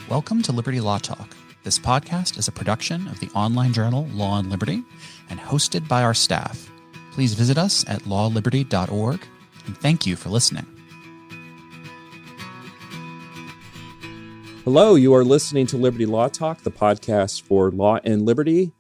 Welcome to Liberty Law Talk. This podcast is a production of the online journal Law and Liberty and hosted by our staff. Please visit us at lawliberty.org, and thank you for listening. Hello, you are listening to Liberty Law Talk, the podcast for Law and Liberty.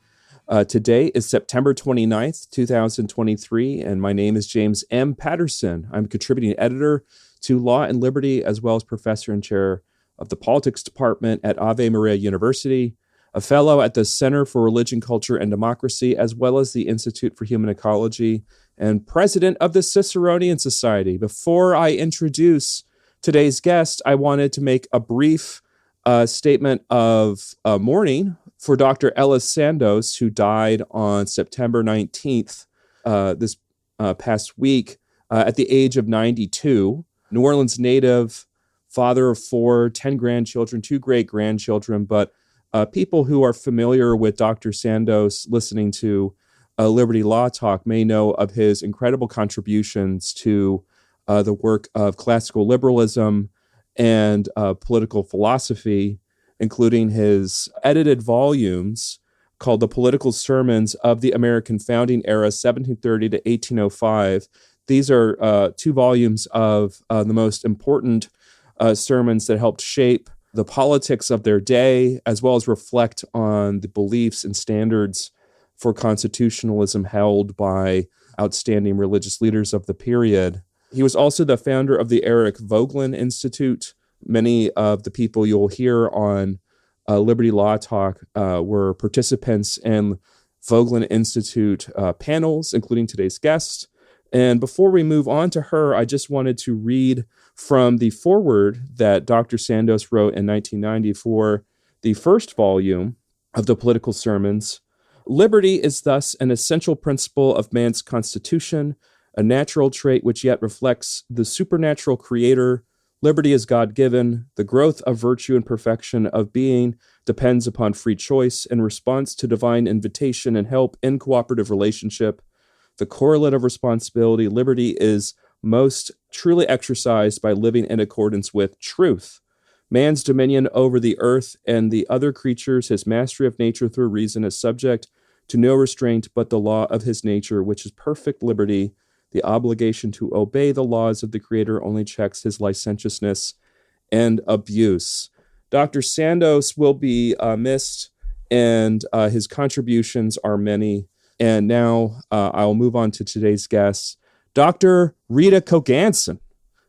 Today is September 29th, 2023, and my name is James M. Patterson. I'm a contributing editor to Law and Liberty, as well as professor and chair of the Politics Department at Ave Maria University, a fellow at the Center for Religion, Culture, and Democracy, as well as the Institute for Human Ecology, and president of the Cicerone Society. Before I introduce today's guest, I wanted to make a brief statement of mourning for Dr. Ellis Sandos, who died on September 19th, this past week, at the age of 92. New Orleans native, father of 4, 10 grandchildren, 2 great-grandchildren, but people who are familiar with Dr. Sandos listening to Liberty Law Talk may know of his incredible contributions to the work of classical liberalism and political philosophy, including his edited volumes called The Political Sermons of the American Founding Era, 1730 to 1805. These are 2 volumes of the most important sermons that helped shape the politics of their day, as well as reflect on the beliefs and standards for constitutionalism held by outstanding religious leaders of the period. He was also the founder of the Eric Voegelin Institute. Many of the people you'll hear on Liberty Law Talk were participants in Voegelin Institute panels, including today's guest. And before we move on to her, I just wanted to read from the foreword that Dr. Sandos wrote in 1990 for the first volume of the Political Sermons. Liberty is thus an essential principle of man's constitution, a natural trait which yet reflects the supernatural creator. Liberty is God-given. The growth of virtue and perfection of being depends upon free choice in response to divine invitation and help in cooperative relationship. The correlate of responsibility, liberty, is most truly exercised by living in accordance with truth. Man's dominion over the earth and the other creatures, his mastery of nature through reason, is subject to no restraint but the law of his nature, which is perfect liberty. The obligation to obey the laws of the Creator only checks his licentiousness and abuse. Dr. Sandos will be missed, and his contributions are many. And now I'll move on to today's guest, Dr. Rita Koganzon,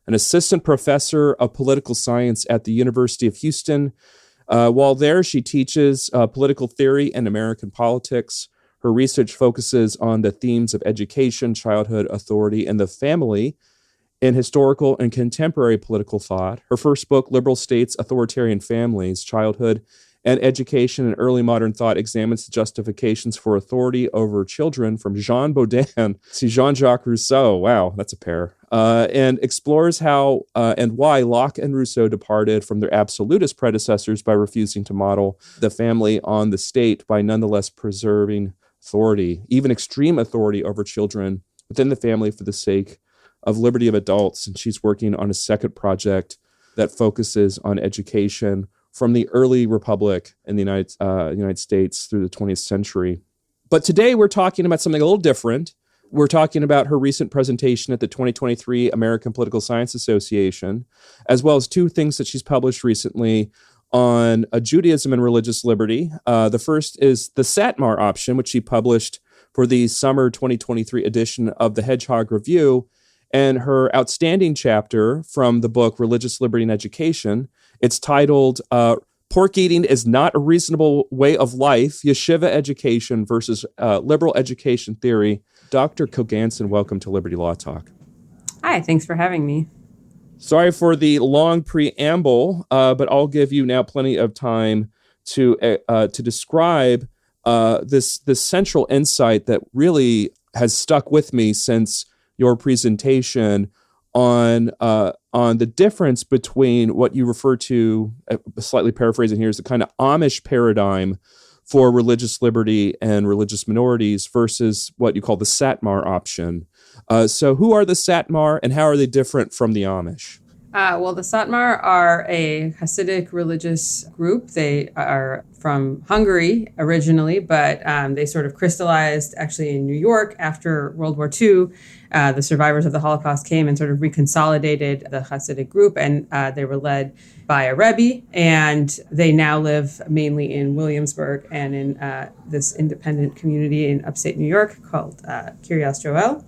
an assistant professor of political science at the University of Houston. While there, she teaches political theory and American politics. Her research focuses on the themes of education, childhood, authority, and the family in historical and contemporary political thought. Her first book, Liberal States, Authoritarian Families, Childhood, and Education in Early Modern Thought, examines the justifications for authority over children from Jean Baudin to Jean-Jacques Rousseau. Wow, that's a pair. And explores how and why Locke and Rousseau departed from their absolutist predecessors by refusing to model the family on the state by nonetheless preserving authority, even extreme authority over children within the family for the sake of liberty of adults. And she's working on a second project that focuses on education from the early republic in the United States through the 20th century. But today we're talking about something a little different. We're talking about her recent presentation at the 2023 American Political Science Association, as well as 2 things that she's published recently on Judaism and religious liberty. The first is the Satmar option, which she published for the summer 2023 edition of the Hedgehog Review, and her outstanding chapter from the book Religious Liberty and Education. It's titled Pork Eating is Not a Reasonable Way of Life, Yeshiva Education versus Liberal Education Theory. Dr. Koganzon, welcome to Liberty Law Talk. Hi, thanks for having me. Sorry for the long preamble, but I'll give you now plenty of time to describe this central insight that really has stuck with me since your presentation on the difference between what you refer to, slightly paraphrasing here, is the kind of Amish paradigm for religious liberty and religious minorities versus what you call the Satmar option. So who are the Satmar and how are they different from the Amish? Well, the Satmar are a Hasidic religious group. They are from Hungary originally, but they sort of crystallized actually in New York after World War II. The survivors of the Holocaust came and sort of reconsolidated the Hasidic group, and they were led by a Rebbe, and they now live mainly in Williamsburg and in this independent community in upstate New York called Kiryas Joel.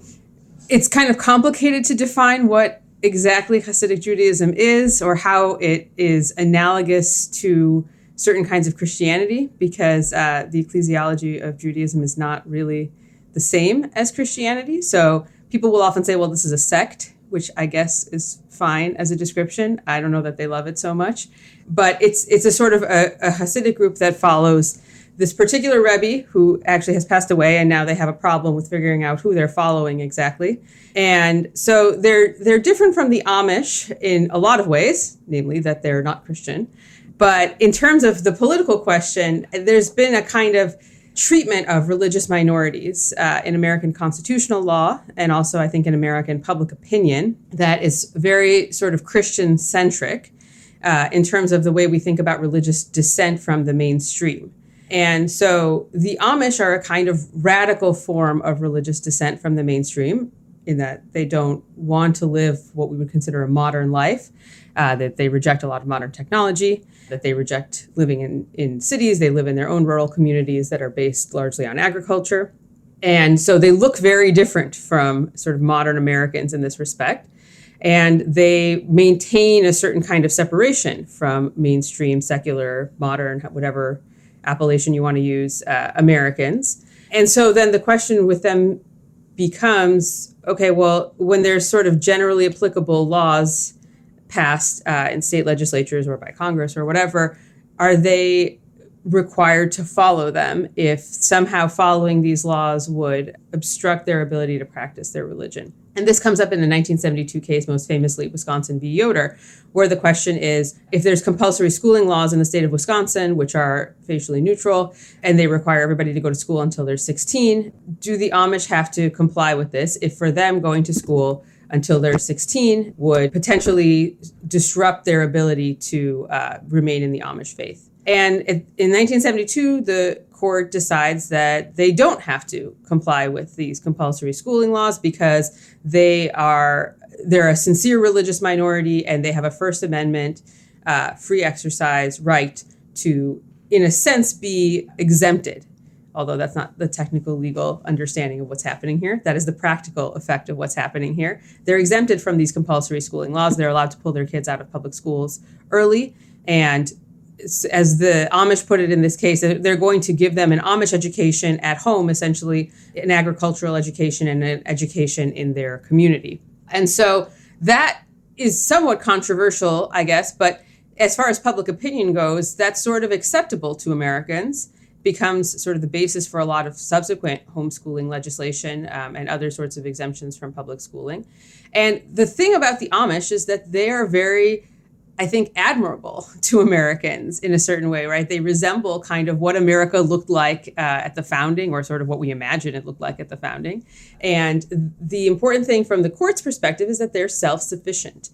It's kind of complicated to define what exactly Hasidic Judaism is or how it is analogous to certain kinds of Christianity, because the ecclesiology of Judaism is not really the same as Christianity. So people will often say, well, this is a sect, which I guess is fine as a description. I don't know that they love it so much, but it's a sort of a Hasidic group that follows this particular Rebbe who actually has passed away, and now they have a problem with figuring out who they're following exactly. And so they're different from the Amish in a lot of ways, namely that they're not Christian. But in terms of the political question, there's been a kind of treatment of religious minorities in American constitutional law, and also I think in American public opinion, that is very sort of Christian-centric in terms of the way we think about religious dissent from the mainstream. And so the Amish are a kind of radical form of religious dissent from the mainstream, in that they don't want to live what we would consider a modern life, that they reject a lot of modern technology, that they reject living in cities. They live in their own rural communities that are based largely on agriculture. And so they look very different from sort of modern Americans in this respect. And they maintain a certain kind of separation from mainstream, secular, modern, whatever appellation you want to use, Americans. And so then the question with them becomes, okay, well, when there's sort of generally applicable laws passed in state legislatures or by Congress or whatever, are they required to follow them if somehow following these laws would obstruct their ability to practice their religion? And this comes up in the 1972 case, most famously Wisconsin v. Yoder, where the question is, if there's compulsory schooling laws in the state of Wisconsin, which are facially neutral, and they require everybody to go to school until they're 16, do the Amish have to comply with this if for them going to school until they're 16 would potentially disrupt their ability to remain in the Amish faith? And in 1972, the court decides that they don't have to comply with these compulsory schooling laws because they're a sincere religious minority and they have a First Amendment free exercise right to, in a sense, be exempted. Although that's not the technical legal understanding of what's happening here. That is the practical effect of what's happening here. They're exempted from these compulsory schooling laws. They're allowed to pull their kids out of public schools early. And as the Amish put it in this case, they're going to give them an Amish education at home, essentially an agricultural education and an education in their community. And so that is somewhat controversial, I guess, but as far as public opinion goes, that's sort of acceptable to Americans, becomes sort of the basis for a lot of subsequent homeschooling legislation and other sorts of exemptions from public schooling. And the thing about the Amish is that they are very, I think, admirable to Americans in a certain way, right? They resemble kind of what America looked like at the founding, or sort of what we imagine it looked like at the founding. And the important thing from the court's perspective is that they're self-sufficient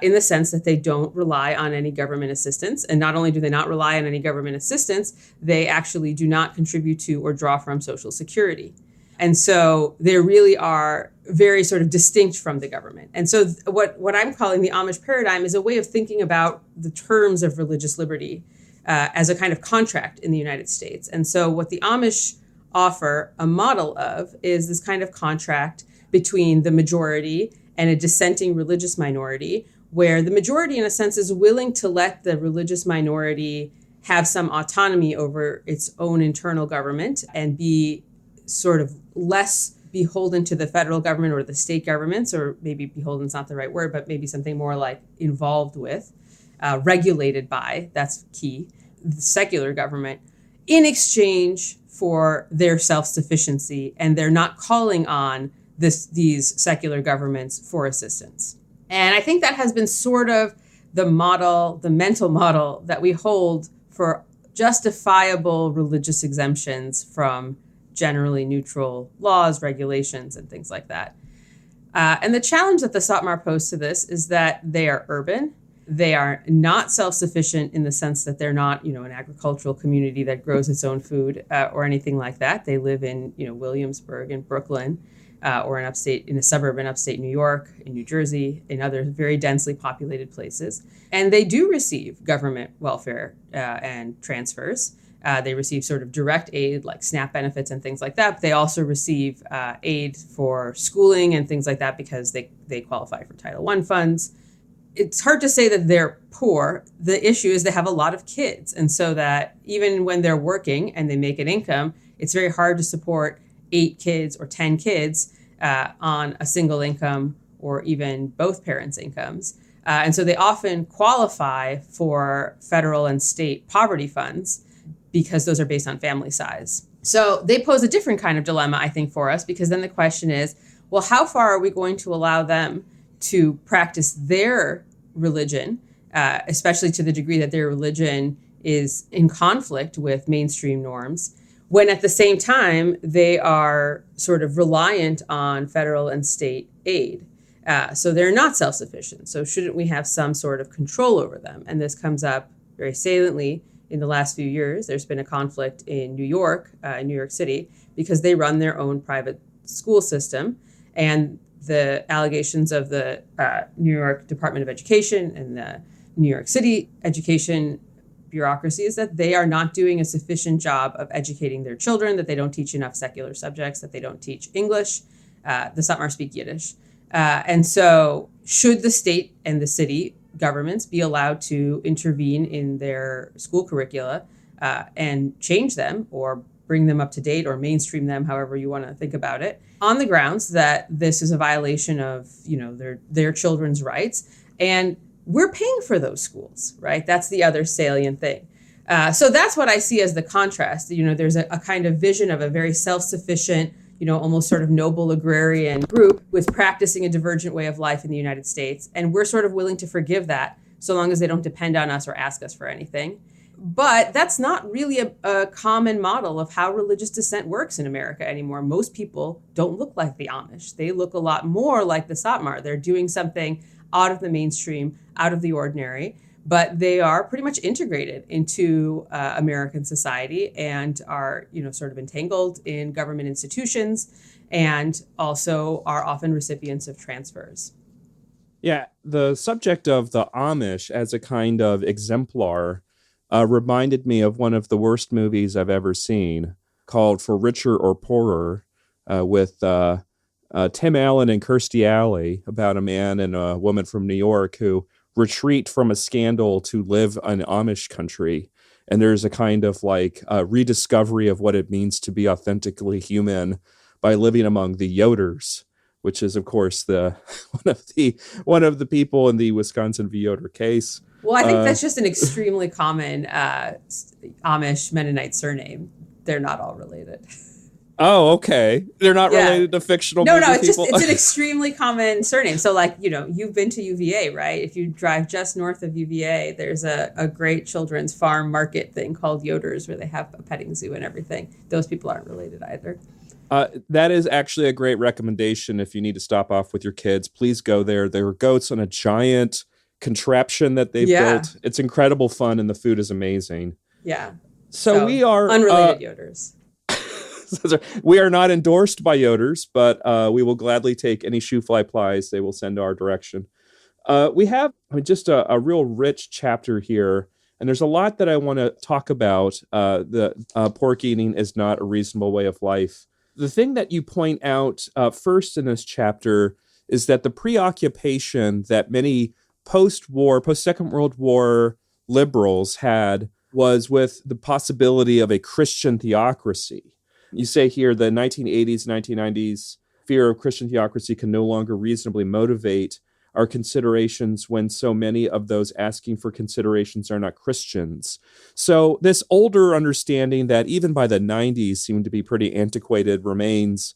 in the sense that they don't rely on any government assistance. And not only do they not rely on any government assistance, they actually do not contribute to or draw from Social Security. And so they really are very sort of distinct from the government. And so what I'm calling the Amish paradigm is a way of thinking about the terms of religious liberty as a kind of contract in the United States. And so what the Amish offer a model of is this kind of contract between the majority and a dissenting religious minority, where the majority, in a sense, is willing to let the religious minority have some autonomy over its own internal government and be sort of less beholden to the federal government or the state governments, or maybe beholden's not the right word, but maybe something more like involved with, regulated by, that's key, the secular government, in exchange for their self-sufficiency, and they're not calling on these secular governments for assistance. And I think that has been sort of the model, the mental model that we hold for justifiable religious exemptions from generally neutral laws, regulations, and things like that. And the challenge that the Satmar pose to this is that they are urban. They are not self-sufficient in the sense that they're not, an agricultural community that grows its own food or anything like that. They live in, Williamsburg and Brooklyn or in a suburb in upstate New York, in New Jersey, in other very densely populated places. And they do receive government welfare and transfers. They receive sort of direct aid like SNAP benefits and things like that. But they also receive aid for schooling and things like that because they qualify for Title I funds. It's hard to say that they're poor. The issue is they have a lot of kids. And so that even when they're working and they make an income, it's very hard to support 8 kids or 10 kids on a single income or even both parents' incomes. And so they often qualify for federal and state poverty funds because those are based on family size. So they pose a different kind of dilemma, I think, for us, because then the question is, well, how far are we going to allow them to practice their religion, especially to the degree that their religion is in conflict with mainstream norms, when at the same time they are sort of reliant on federal and state aid. So they're not self-sufficient. So shouldn't we have some sort of control over them? And this comes up very saliently in the last few years. There's been a conflict in New York City, because they run their own private school system. And the allegations of the New York Department of Education and the New York City education bureaucracy is that they are not doing a sufficient job of educating their children, that they don't teach enough secular subjects, that they don't teach English. The Satmar speak Yiddish. And so should the state and the city governments be allowed to intervene in their school curricula and change them or bring them up to date or mainstream them, however you want to think about it, on the grounds that this is a violation of, their children's rights. And we're paying for those schools, right? That's the other salient thing. So that's what I see as the contrast. There's a kind of vision of a very self-sufficient, almost sort of noble agrarian group with practicing a divergent way of life in the United States. And we're sort of willing to forgive that so long as they don't depend on us or ask us for anything. But that's not really a common model of how religious dissent works in America anymore. Most people don't look like the Amish. They look a lot more like the Satmar. They're doing something out of the mainstream, out of the ordinary, but they are pretty much integrated into American society and are, sort of entangled in government institutions and also are often recipients of transfers. Yeah, the subject of the Amish as a kind of exemplar reminded me of one of the worst movies I've ever seen, called For Richer or Poorer, with Tim Allen and Kirstie Alley, about a man and a woman from New York who retreat from a scandal to live in Amish country. And there's a kind of rediscovery of what it means to be authentically human by living among the Yoders, which is, of course, one of the people in the Wisconsin v. Yoder case. Well, I think that's just an extremely common Amish Mennonite surname. They're not all related. Oh, okay. They're not related to fictional movie people? It's an extremely common surname. So you've been to UVA, right? If you drive just north of UVA, there's a great children's farm market thing called Yoder's where they have a petting zoo and everything. Those people aren't related either. That is actually a great recommendation if you need to stop off with your kids. Please go there. There are goats on a giant contraption that they've built. It's incredible fun and the food is amazing. Yeah. So we are unrelated Yoders. We are not endorsed by Yoders, but we will gladly take any shoe fly plies they will send our direction. We have just a real rich chapter here, and there's a lot that I want to talk about. Pork eating is not a reasonable way of life. The thing that you point out first in this chapter is that the preoccupation that many post-Second World War liberals had was with the possibility of a Christian theocracy. You say here the 1980s, 1990s fear of Christian theocracy can no longer reasonably motivate our considerations when so many of those asking for considerations are not Christians. So this older understanding that even by the 90s seemed to be pretty antiquated remains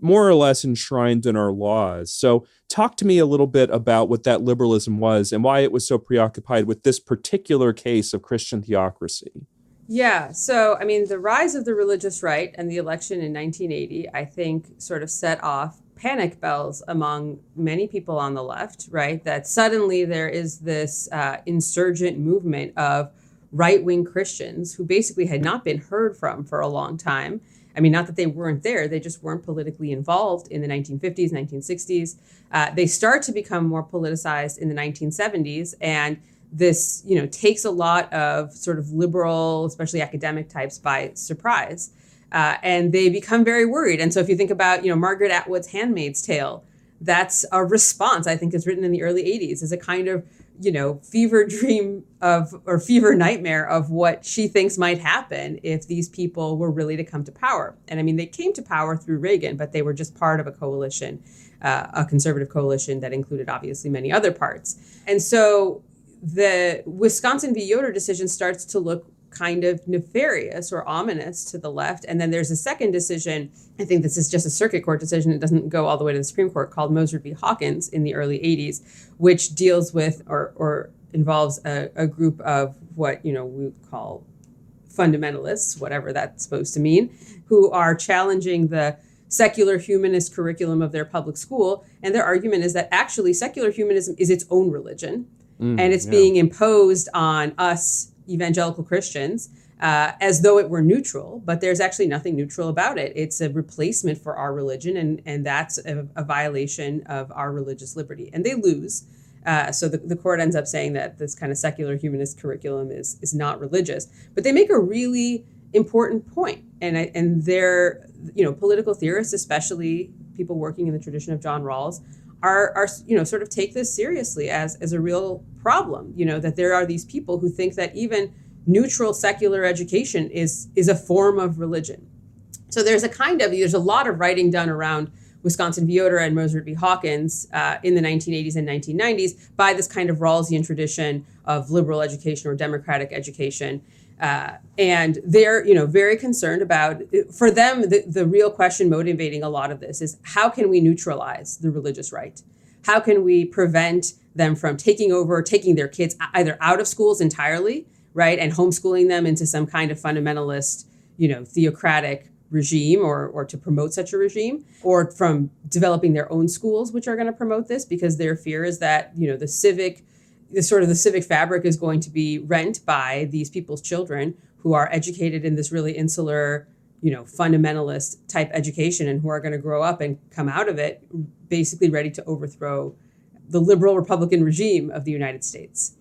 more or less enshrined in our laws. So talk to me a little bit about what that liberalism was and why it was so preoccupied with this particular case of Christian theocracy. Yeah. So, the rise of the religious right and the election in 1980, I think, sort of set off panic bells among many people on the left, right? That suddenly there is this insurgent movement of right-wing Christians who basically had not been heard from for a long time. I mean, not that they weren't there, they just weren't politically involved in the 1950s, 1960s. They start to become more politicized in the 1970s. And this, takes a lot of sort of liberal, especially academic types by surprise. And they become very worried. And so if you think about, Margaret Atwood's Handmaid's Tale, that's a response, I think, is written in the early 80s as a kind of, fever dream or fever nightmare of what she thinks might happen if these people were really to come to power. And I mean, they came to power through Reagan, but they were just part of a coalition, a conservative coalition that included obviously many other parts. And so the Wisconsin v. Yoder decision starts to look kind of nefarious or ominous to the left. And then there's a second decision. I think this is just a circuit court decision. It doesn't go all the way to the Supreme Court, called Moser v. Hawkins in the early 80s, which deals with or involves a group of what, we call fundamentalists, whatever that's supposed to mean, who are challenging the secular humanist curriculum of their public school. And their argument is that actually secular humanism is its own religion. And it's being imposed on us evangelical Christians as though it were neutral, but there's actually nothing neutral about it. It's a replacement for our religion, and that's a violation of our religious liberty. And they lose. So the court ends up saying that this kind of secular humanist curriculum is not religious. But they make a really important point. And they're, political theorists, especially people working in the tradition of John Rawls, are sort of take this seriously as a real problem, that there are these people who think that even neutral secular education is a form of religion. So there's a lot of writing done around Wisconsin v. Yoder and Moser v. Hawkins in the 1980s and 1990s by this kind of Rawlsian tradition of liberal education or democratic education. And they're, very concerned about, for them, the real question motivating a lot of this is how can we neutralize the religious right? How can we prevent them from taking their kids either out of schools entirely, right, and homeschooling them into some kind of fundamentalist, theocratic regime or to promote such a regime, or from developing their own schools, which are going to promote this, because their fear is that, the civic fabric is going to be rent by these people's children who are educated in this really insular, fundamentalist type education, and who are going to grow up and come out of it basically ready to overthrow the liberal Republican regime of the United States.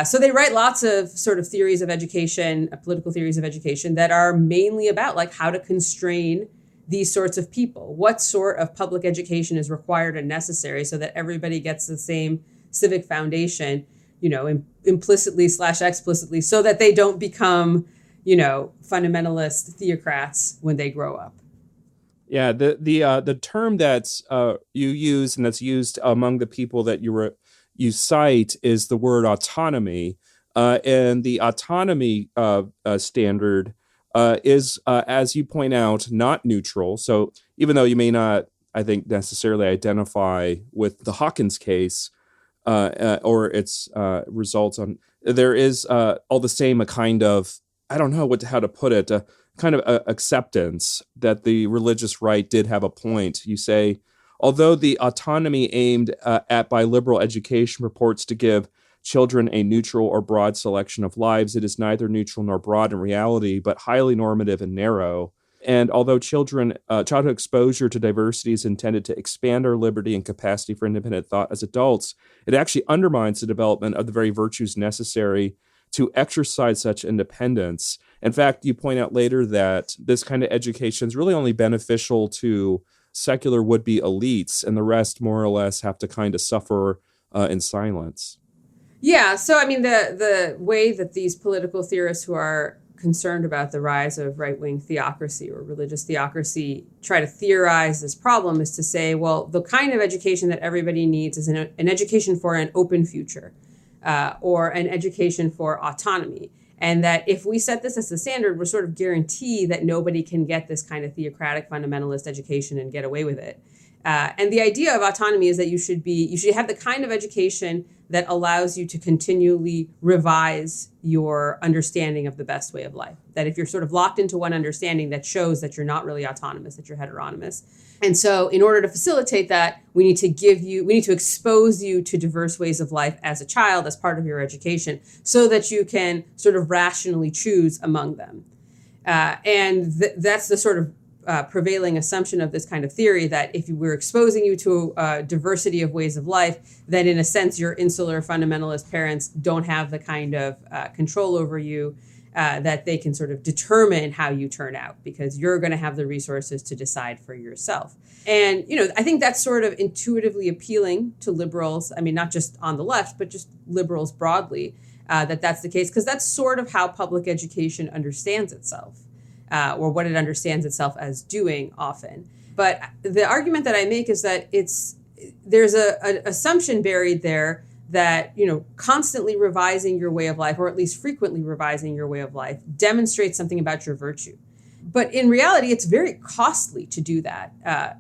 So they write lots of sort of theories of education, political theories of education, that are mainly about like how to constrain these sorts of people. What sort of public education is required and necessary so that everybody gets the same civic foundation, implicitly / explicitly, so that they don't become, fundamentalist theocrats when they grow up. Yeah, the term that's you use and that's used among the people that you cite is the word autonomy, and the autonomy standard is, as you point out, not neutral. So even though you may not, I think, necessarily identify with the Hawkins case or its results on, there is all the same a kind of, I don't know how to put it, kind of acceptance that the religious right did have a point. You say, although the autonomy aimed at by liberal education purports to give children a neutral or broad selection of lives, it is neither neutral nor broad in reality, but highly normative and narrow. And although childhood exposure to diversity is intended to expand our liberty and capacity for independent thought as adults, it actually undermines the development of the very virtues necessary to exercise such independence. In fact, you point out later that this kind of education is really only beneficial to secular would-be elites, and the rest more or less have to kind of suffer in silence. Yeah, so I mean, the way that these political theorists who are concerned about the rise of right-wing theocracy or religious theocracy try to theorize this problem is to say, well, the kind of education that everybody needs is an education for an open future or an education for autonomy. And that if we set this as the standard, we're sort of guarantee that nobody can get this kind of theocratic fundamentalist education and get away with it. And the idea of autonomy is that you should have the kind of education that allows you to continually revise your understanding of the best way of life. That if you're sort of locked into one understanding, that shows that you're not really autonomous, that you're heteronomous. And so in order to facilitate that, we need to expose you to diverse ways of life as a child, as part of your education, so that you can sort of rationally choose among them. That's the sort of prevailing assumption of this kind of theory, that if we're exposing you to a diversity of ways of life, then in a sense, your insular fundamentalist parents don't have the kind of control over you that they can sort of determine how you turn out, because you're going to have the resources to decide for yourself. And, I think that's sort of intuitively appealing to liberals. I mean, not just on the left, but just liberals broadly, that's the case, because that's sort of how public education understands itself. Or what it understands itself as doing often. But the argument that I make is that there's an assumption buried there that, constantly revising your way of life, or at least frequently revising your way of life, demonstrates something about your virtue. But in reality, it's very costly to do that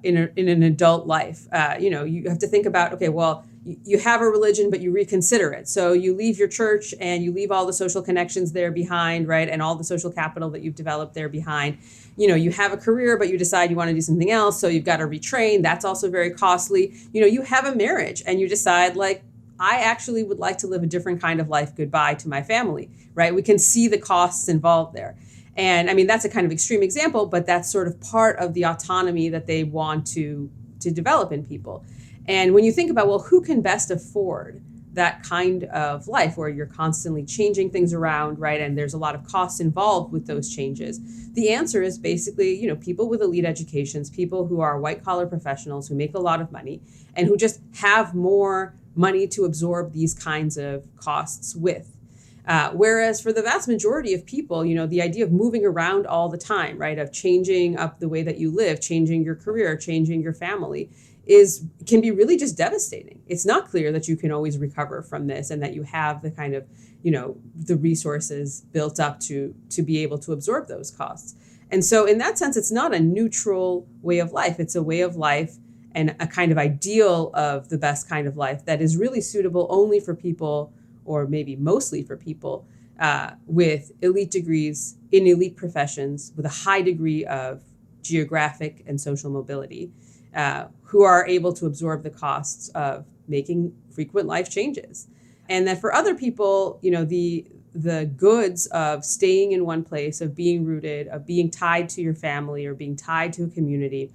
in an adult life. You have to think about, okay, well, you have a religion, but you reconsider it. So you leave your church and you leave all the social connections there behind, right? And all the social capital that you've developed there behind. You have a career, but you decide you want to do something else. So you've got to retrain. That's also very costly. You have a marriage and you decide, like, I actually would like to live a different kind of life. Goodbye to my family, right? We can see the costs involved there. And I mean, that's a kind of extreme example, but that's sort of part of the autonomy that they want to develop in people. And when you think about, well, who can best afford that kind of life where you're constantly changing things around, right? And there's a lot of costs involved with those changes. The answer is basically, people with elite educations, people who are white collar professionals who make a lot of money and who just have more money to absorb these kinds of costs with. Whereas for the vast majority of people, the idea of moving around all the time, right, of changing up the way that you live, changing your career, changing your family, can be really just devastating. It's not clear that you can always recover from this and that you have the kind of, the resources built up to be able to absorb those costs. And so in that sense, it's not a neutral way of life. It's a way of life and a kind of ideal of the best kind of life that is really suitable only for people, or maybe mostly for people with elite degrees in elite professions with a high degree of geographic and social mobility, who are able to absorb the costs of making frequent life changes. And that for other people, the goods of staying in one place, of being rooted, of being tied to your family or being tied to a community,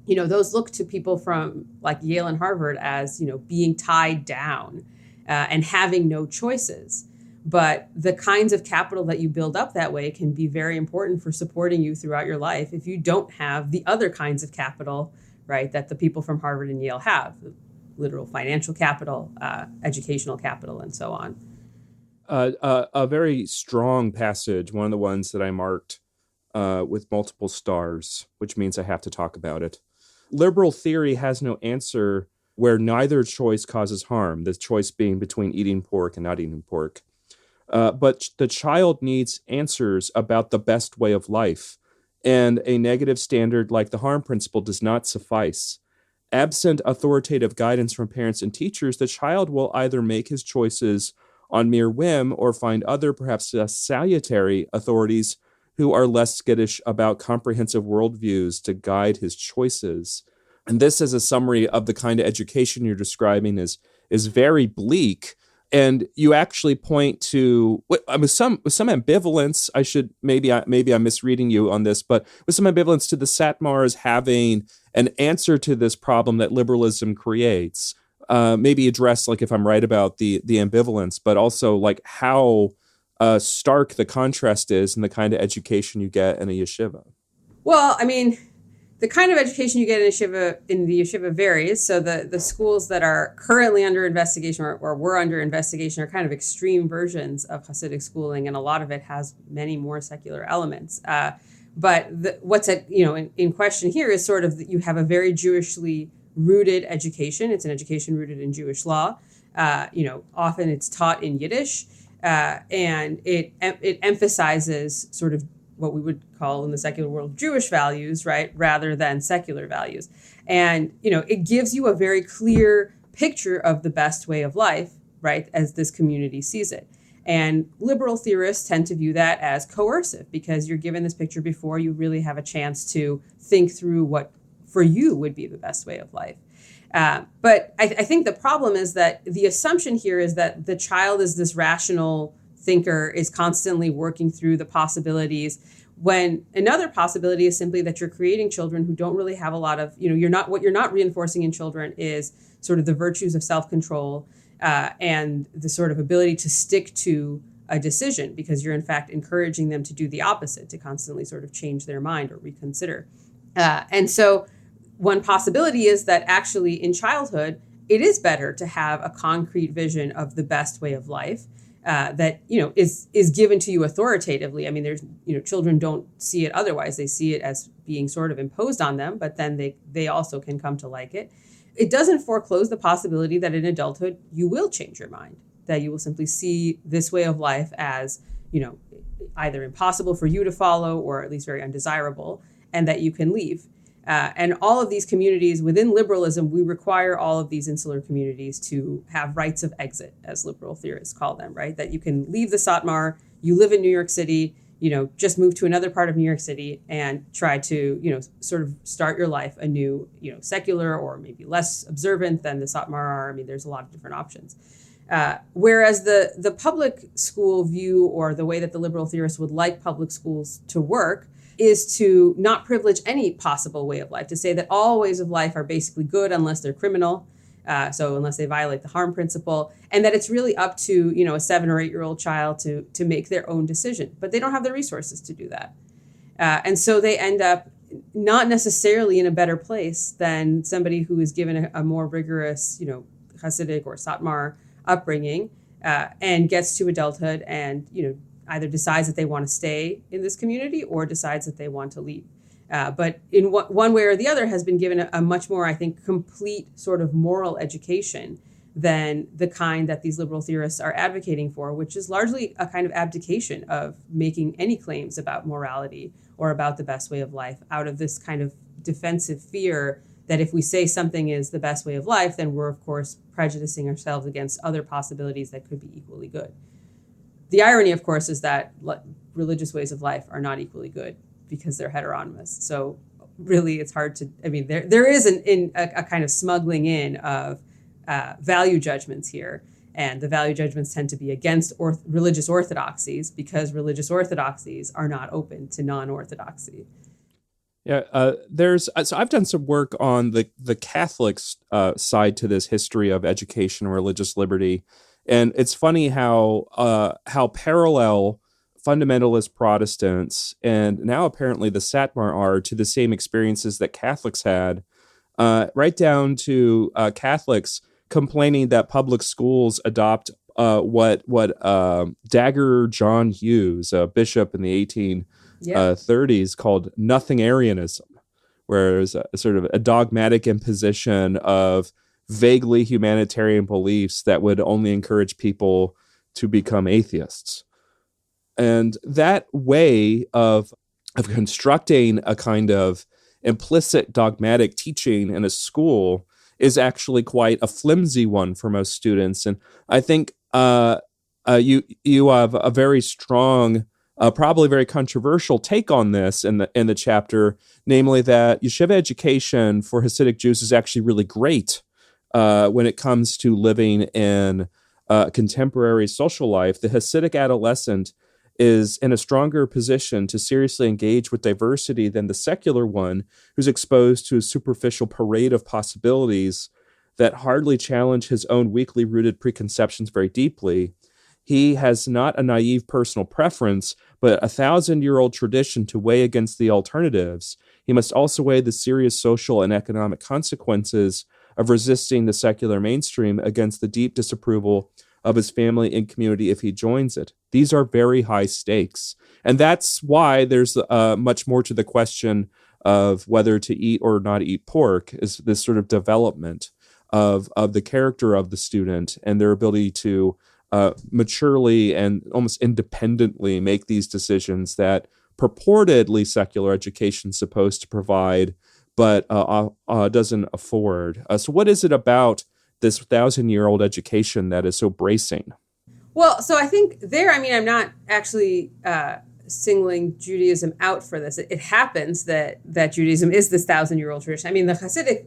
those look to people from like Yale and Harvard as, being tied down and having no choices. But the kinds of capital that you build up that way can be very important for supporting you throughout your life if you don't have the other kinds of capital, right, that the people from Harvard and Yale have, literal financial capital, educational capital, and so on. A very strong passage, one of the ones that I marked with multiple stars, which means I have to talk about it. Liberal theory has no answer where neither choice causes harm, the choice being between eating pork and not eating pork. But the child needs answers about the best way of life, and a negative standard like the harm principle does not suffice. Absent authoritative guidance from parents and teachers, the child will either make his choices on mere whim or find other, perhaps less salutary authorities who are less skittish about comprehensive worldviews to guide his choices. And this, as a summary of the kind of education you're describing, is very bleak. And you actually point to, with some ambivalence, maybe I'm misreading you on this, but with some ambivalence to the Satmars having an answer to this problem that liberalism creates. Maybe address, like, if I'm right about the ambivalence, but also like how stark the contrast is in the kind of education you get in a yeshiva. Well, I mean, the kind of education you get in the yeshiva varies. So the schools that are currently under investigation or were under investigation are kind of extreme versions of Hasidic schooling, and a lot of it has many more secular elements. But what's in question here is sort of that you have a very Jewishly rooted education. It's an education rooted in Jewish law. Often it's taught in Yiddish, and it emphasizes sort of what we would call in the secular world Jewish values, right, rather than secular values. And, it gives you a very clear picture of the best way of life, right, as this community sees it. And liberal theorists tend to view that as coercive because you're given this picture before you really have a chance to think through what for you would be the best way of life. But I think the problem is that the assumption here is that the child is this rational thinker, is constantly working through the possibilities, when another possibility is simply that you're creating children who don't really have a lot of, what you're not reinforcing in children is sort of the virtues of self-control and the sort of ability to stick to a decision, because you're in fact encouraging them to do the opposite, to constantly sort of change their mind or reconsider. And so one possibility is that actually in childhood, it is better to have a concrete vision of the best way of life that, is given to you authoritatively. I mean, there's, children don't see it otherwise. They see it as being sort of imposed on them, but then they also can come to like it. It doesn't foreclose the possibility that in adulthood, you will change your mind, that you will simply see this way of life as, either impossible for you to follow or at least very undesirable, and that you can leave. And all of these communities within liberalism, we require all of these insular communities to have rights of exit, as liberal theorists call them, right? That you can leave the Satmar, you live in New York City, just move to another part of New York City and try to, sort of start your life anew, secular or maybe less observant than the Satmar are. I mean, there's a lot of different options. Whereas the public school view, or the way that the liberal theorists would like public schools to work, is to not privilege any possible way of life, to say that all ways of life are basically good unless they're criminal, so unless they violate the harm principle, and that it's really up to, a 7 or 8 year old child to make their own decision. But they don't have the resources to do that. And so they end up not necessarily in a better place than somebody who is given a more rigorous, Hasidic or Satmar upbringing and gets to adulthood and, either decides that they want to stay in this community or decides that they want to leave. But in one way or the other has been given a much more, I think, complete sort of moral education than the kind that these liberal theorists are advocating for, which is largely a kind of abdication of making any claims about morality or about the best way of life out of this kind of defensive fear that if we say something is the best way of life, then we're, of course, prejudicing ourselves against other possibilities that could be equally good. The irony, of course, is that religious ways of life are not equally good because they're heteronymous. So really, it's hard to, there is a kind of smuggling in of value judgments here. And the value judgments tend to be against religious orthodoxies because religious orthodoxies are not open to non-orthodoxy. Yeah, so I've done some work on the Catholic side to this history of education and religious liberty. And it's funny how parallel fundamentalist Protestants and now apparently the Satmar are to the same experiences that Catholics had, right down to Catholics complaining that public schools adopt what Dagger John Hughes, a bishop in the 1830s, called Nothingarianism, where there's a sort of a dogmatic imposition of vaguely humanitarian beliefs that would only encourage people to become atheists. And that way of constructing a kind of implicit dogmatic teaching in a school is actually quite a flimsy one for most students. And I think you have a very strong, probably very controversial take on this in the chapter, namely that yeshiva education for Hasidic Jews is actually really great. When it comes to living in contemporary social life, the Hasidic adolescent is in a stronger position to seriously engage with diversity than the secular one, who's exposed to a superficial parade of possibilities that hardly challenge his own weakly rooted preconceptions very deeply. He has not a naive personal preference, but a 1,000-year-old tradition to weigh against the alternatives. He must also weigh the serious social and economic consequences of resisting the secular mainstream against the deep disapproval of his family and community if he joins it. These are very high stakes. And that's why there's much more to the question of whether to eat or not eat pork, is this sort of development of the character of the student and their ability to maturely and almost independently make these decisions that purportedly secular education is supposed to provide, but doesn't afford. So what is it about this 1,000-year-old education that is so bracing? Well, so I think I'm not actually singling Judaism out for this. It happens that Judaism is this 1,000-year-old tradition. I mean, the Hasidic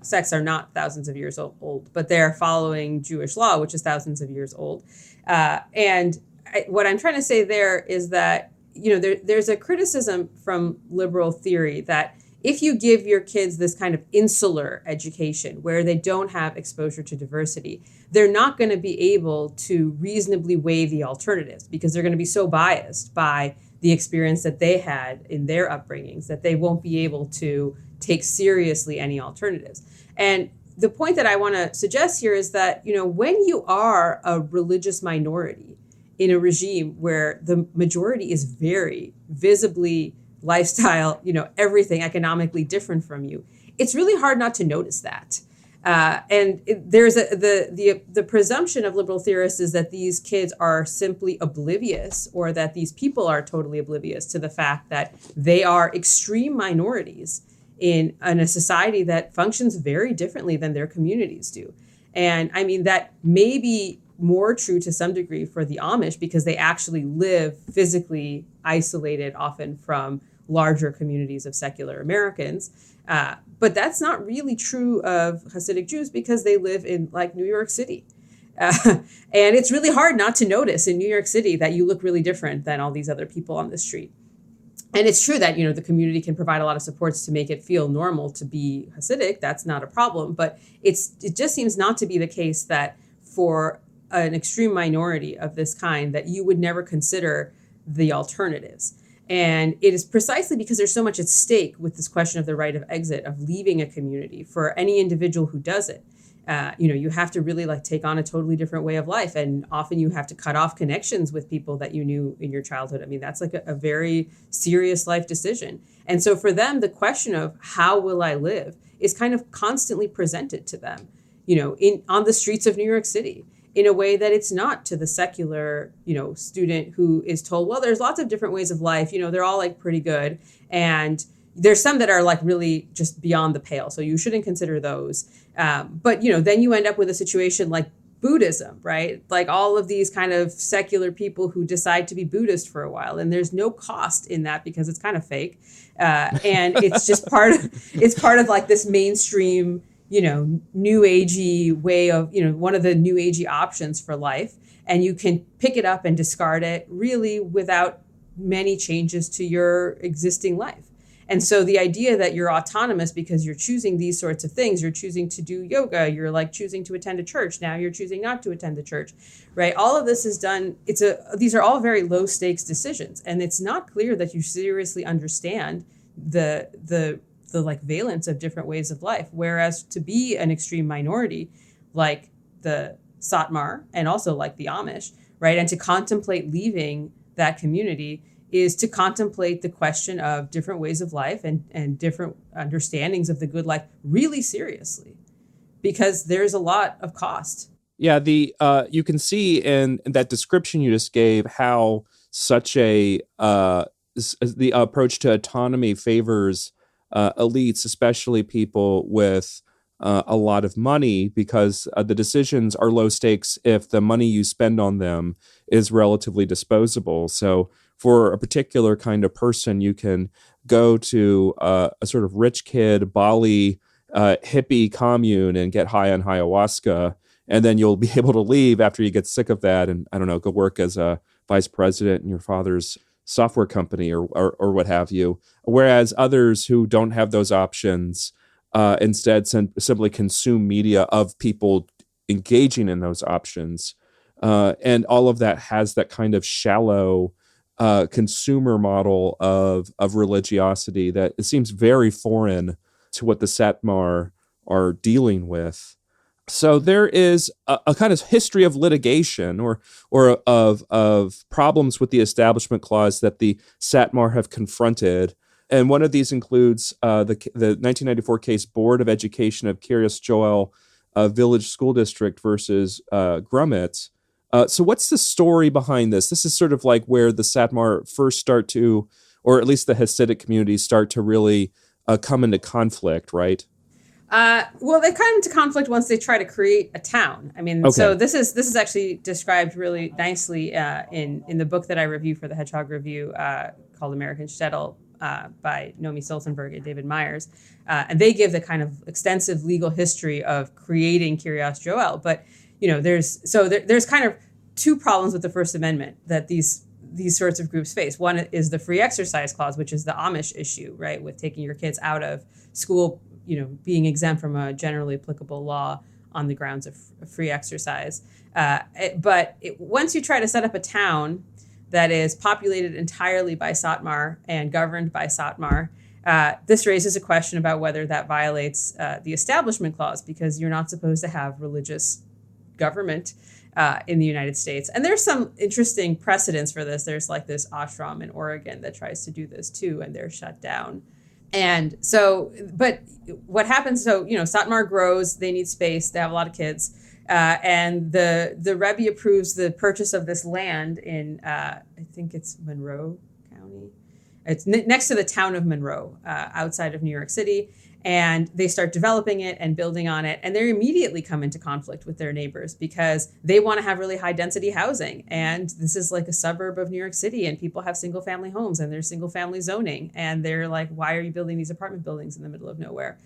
sects are not thousands of years old, but they're following Jewish law, which is thousands of years old. What I'm trying to say there is that, there's a criticism from liberal theory that if you give your kids this kind of insular education where they don't have exposure to diversity, they're not going to be able to reasonably weigh the alternatives because they're going to be so biased by the experience that they had in their upbringings that they won't be able to take seriously any alternatives. And the point that I want to suggest here is that, when you are a religious minority in a regime where the majority is very visibly lifestyle, everything economically different from you, it's really hard not to notice that. There's the presumption of liberal theorists is that these kids are simply oblivious, or that these people are totally oblivious to the fact that they are extreme minorities in a society that functions very differently than their communities do. And I mean, that may be more true to some degree for the Amish because they actually live physically isolated often from larger communities of secular Americans. But that's not really true of Hasidic Jews because they live in like New York City. And it's really hard not to notice in New York City that you look really different than all these other people on the street. And it's true that, the community can provide a lot of supports to make it feel normal to be Hasidic. That's not a problem. But it just seems not to be the case that for an extreme minority of this kind that you would never consider the alternatives. And it is precisely because there's so much at stake with this question of the right of exit, of leaving a community for any individual who does it. You have to really take on a totally different way of life. And often you have to cut off connections with people that you knew in your childhood. I mean, that's a very serious life decision. And so for them, the question of how will I live is kind of constantly presented to them, on the streets of New York City, in a way that it's not to the secular, student who is told, well, there's lots of different ways of life. They're all pretty good. And there's some that are really just beyond the pale. So you shouldn't consider those. But, then you end up with a situation like Buddhism, right? Like all of these kind of secular people who decide to be Buddhist for a while. And there's no cost in that because it's kind of fake. And it's just part of this mainstream, new agey way of, one of the new agey options for life. And you can pick it up and discard it really without many changes to your existing life. And so the idea that you're autonomous because you're choosing these sorts of things, you're choosing to do yoga, you're choosing to attend a church, now you're choosing not to attend the church, right? All of this is done, these are all very low stakes decisions. And it's not clear that you seriously understand the valence of different ways of life. Whereas to be an extreme minority, like the Satmar and also like the Amish, right? And to contemplate leaving that community is to contemplate the question of different ways of life and different understandings of the good life really seriously, because there's a lot of cost. Yeah, you can see in that description you just gave how such the approach to autonomy favors elites, especially people with a lot of money, because the decisions are low stakes if the money you spend on them is relatively disposable. So for a particular kind of person, you can go to a sort of rich kid Bali hippie commune and get high on ayahuasca, and then you'll be able to leave after you get sick of that and, I don't know, go work as a vice president in your father's software company or what have you. Whereas others who don't have those options instead simply consume media of people engaging in those options. And all of that has that kind of shallow consumer model of religiosity that it seems very foreign to what the Satmar are dealing with. So there is a kind of history of litigation or of problems with the Establishment Clause that the Satmar have confronted. And one of these includes the 1994 case Board of Education of Kiryas Joel Village School District versus Grummet. So what's the story behind this? This is sort of like where the Satmar first start to, or at least the Hasidic communities start to really come into conflict, right? Well, they come into conflict once they try to create a town. I mean, Okay. so this is actually described really nicely in the book that I review for the Hedgehog Review called American Shtetl by Nomi Stoltenberg and David Myers. And they give the kind of extensive legal history of creating Kiryas Joel. But, there's kind of two problems with the First Amendment that these sorts of groups face. One is the free exercise clause, which is the Amish issue, right, with taking your kids out of school, being exempt from a generally applicable law on the grounds of free exercise. But once you try to set up a town that is populated entirely by Satmar and governed by Satmar, this raises a question about whether that violates the Establishment Clause, because you're not supposed to have religious government in the United States. And there's some interesting precedents for this. There's like this ashram in Oregon that tries to do this too, and they're shut down. And so, but what happens, Satmar grows, they need space, they have a lot of kids, and the Rebbe approves the purchase of this land in, I think it's Monroe County. It's next to the town of Monroe, outside of New York City. And they start developing it and building on it. And they immediately come into conflict with their neighbors because they want to have really high density housing. And this is like a suburb of New York City, and people have single family homes and there's single family zoning. And they're like, why are you building these apartment buildings in the middle of nowhere?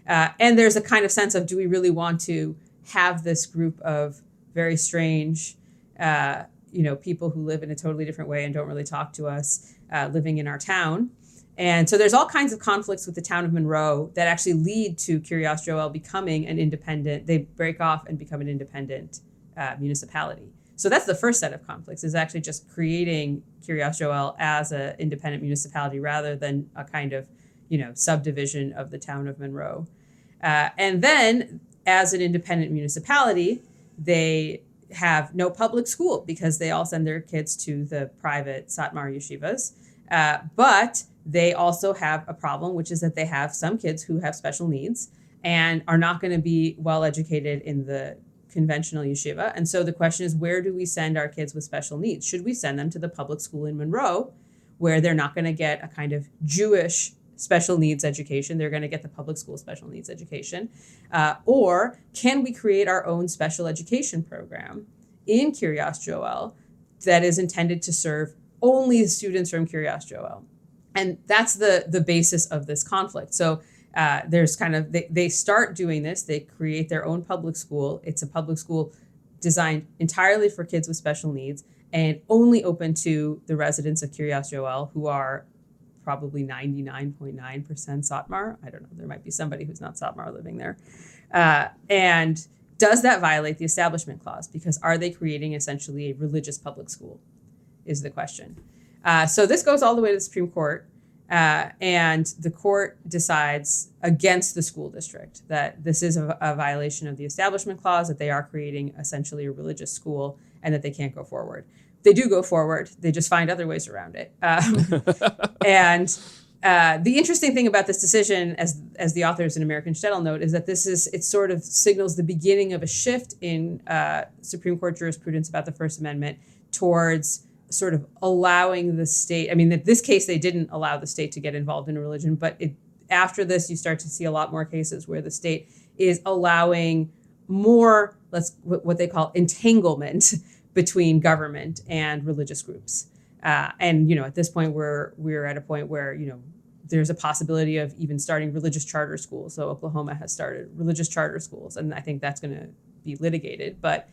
And there's a kind of sense of, do we really want to have this group of very strange, people who live in a totally different way and don't really talk to us, living in our town? And so there's all kinds of conflicts with the town of Monroe that actually lead to Kiryas Joel becoming an independent. They break off and become an independent municipality. So that's the first set of conflicts, is actually just creating Kiryas Joel as an independent municipality rather than a kind of, subdivision of the town of Monroe. And then as an independent municipality, they have no public school because they all send their kids to the private Satmar yeshivas. But they also have a problem, which is that they have some kids who have special needs and are not going to be well educated in the conventional yeshiva. And so the question is, where do we send our kids with special needs? Should we send them to the public school in Monroe, where they're not going to get a kind of Jewish special needs education? They're going to get the public school special needs education. Or can we create our own special education program in Kiryas Joel that is intended to serve only students from Kiryas Joel? And that's the basis of this conflict. So there's kind of, they start doing this. They create their own public school. It's a public school designed entirely for kids with special needs and only open to the residents of Kiryas Joel, who are probably 99.9% Satmar. I don't know. There might be somebody who's not Satmar living there. And does that violate the Establishment Clause? Because are they creating essentially a religious public school is the question. So this goes all the way to the Supreme Court, and the court decides against the school district that this is a violation of the Establishment Clause, that they are creating essentially a religious school, and that they can't go forward. They do go forward. They just find other ways around it. And the interesting thing about this decision, as the authors in American Shtetl note, is that it sort of signals the beginning of a shift in Supreme Court jurisprudence about the First Amendment towards sort of allowing the state. I mean, in this case, they didn't allow the state to get involved in religion, but after this, you start to see a lot more cases where the state is allowing more, what they call entanglement between government and religious groups. And, at this point, we're at a point where, there's a possibility of even starting religious charter schools. So Oklahoma has started religious charter schools, and I think that's going to be litigated. But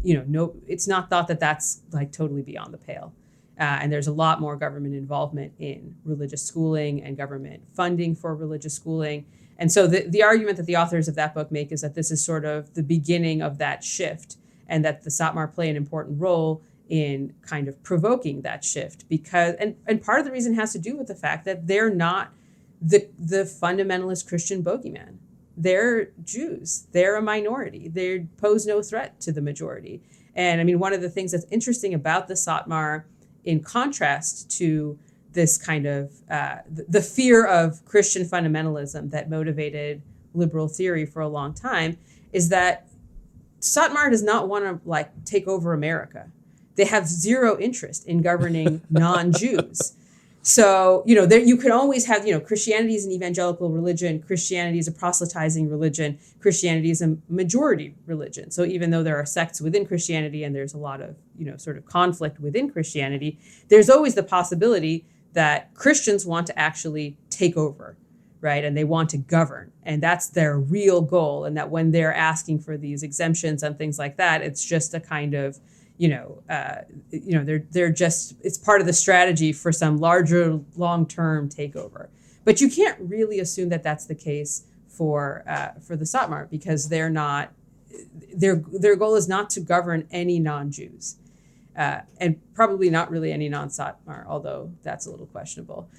no, it's not thought that that's like totally beyond the pale. And there's a lot more government involvement in religious schooling and government funding for religious schooling. And so the argument that the authors of that book make is that this is sort of the beginning of that shift, and that the Satmar play an important role in kind of provoking that shift, because, and part of the reason has to do with the fact that they're not the fundamentalist Christian bogeyman. They're Jews. They're a minority. They pose no threat to the majority. And I mean, one of the things that's interesting about the Satmar, in contrast to this kind of the fear of Christian fundamentalism that motivated liberal theory for a long time, is that Satmar does not want to take over America. They have zero interest in governing non-Jews. So, there you can always have, Christianity is an evangelical religion. Christianity is a proselytizing religion. Christianity is a majority religion. So even though there are sects within Christianity and there's a lot of, sort of conflict within Christianity, there's always the possibility that Christians want to actually take over, right? And they want to govern. And that's their real goal. And that when they're asking for these exemptions and things like that, it's just a kind of, they're just, it's part of the strategy for some larger long-term takeover. But you can't really assume that that's the case for the Satmar, because they're not, their goal is not to govern any non-Jews, and probably not really any non-Satmar, although that's a little questionable.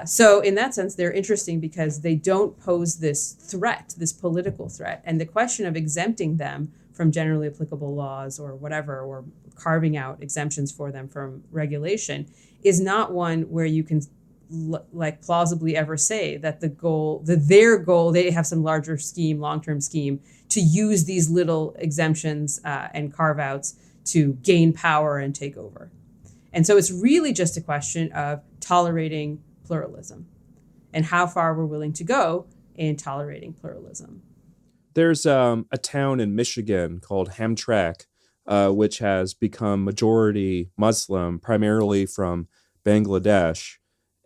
So in that sense, they're interesting because they don't pose this threat, this political threat. And the question of exempting them from generally applicable laws or whatever, or carving out exemptions for them from regulation, is not one where you can plausibly ever say that their goal, they have some larger scheme, long-term scheme to use these little exemptions and carve-outs to gain power and take over. And so it's really just a question of tolerating pluralism and how far we're willing to go in tolerating pluralism. There's a town in Michigan called Hamtramck, which has become majority Muslim, primarily from Bangladesh.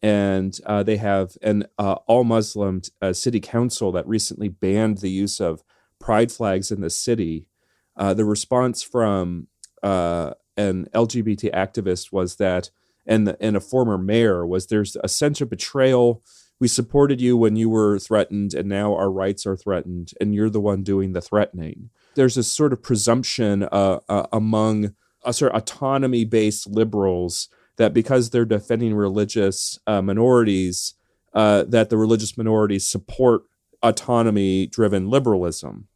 And they have an all-Muslim city council that recently banned the use of pride flags in the city. The response from an LGBT activist was that, and a former mayor, was there's a sense of betrayal. We supported you when you were threatened, and now our rights are threatened, and you're the one doing the threatening. There's this sort of presumption among sort of autonomy-based liberals that because they're defending religious minorities, that the religious minorities support autonomy-driven liberalism.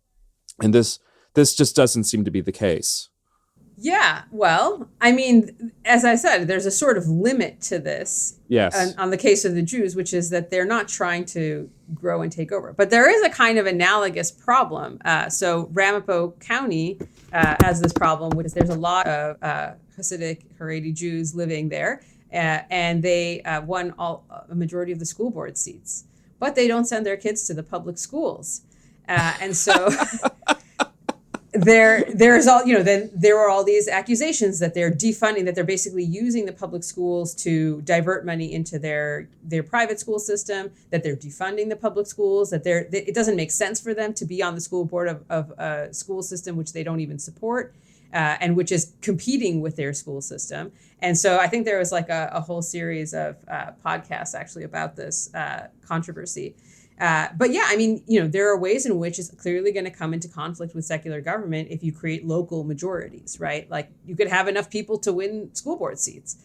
And this just doesn't seem to be the case. Yeah, well, I mean, as I said, there's a sort of limit to this. Yes. On the case of the Jews, which is that they're not trying to grow and take over. But there is a kind of analogous problem. So Ramapo County has this problem, which is there's a lot of Hasidic Haredi Jews living there, and they won a majority of the school board seats. But they don't send their kids to the public schools. And so... There's all, then there are all these accusations that they're defunding, that they're basically using the public schools to divert money into their private school system, that they're defunding the public schools, that it doesn't make sense for them to be on the school board of a school system which they don't even support, and which is competing with their school system. And so I think there was like a whole series of podcasts actually about this controversy. But yeah, I mean, there are ways in which it's clearly going to come into conflict with secular government if you create local majorities, right? Like you could have enough people to win school board seats.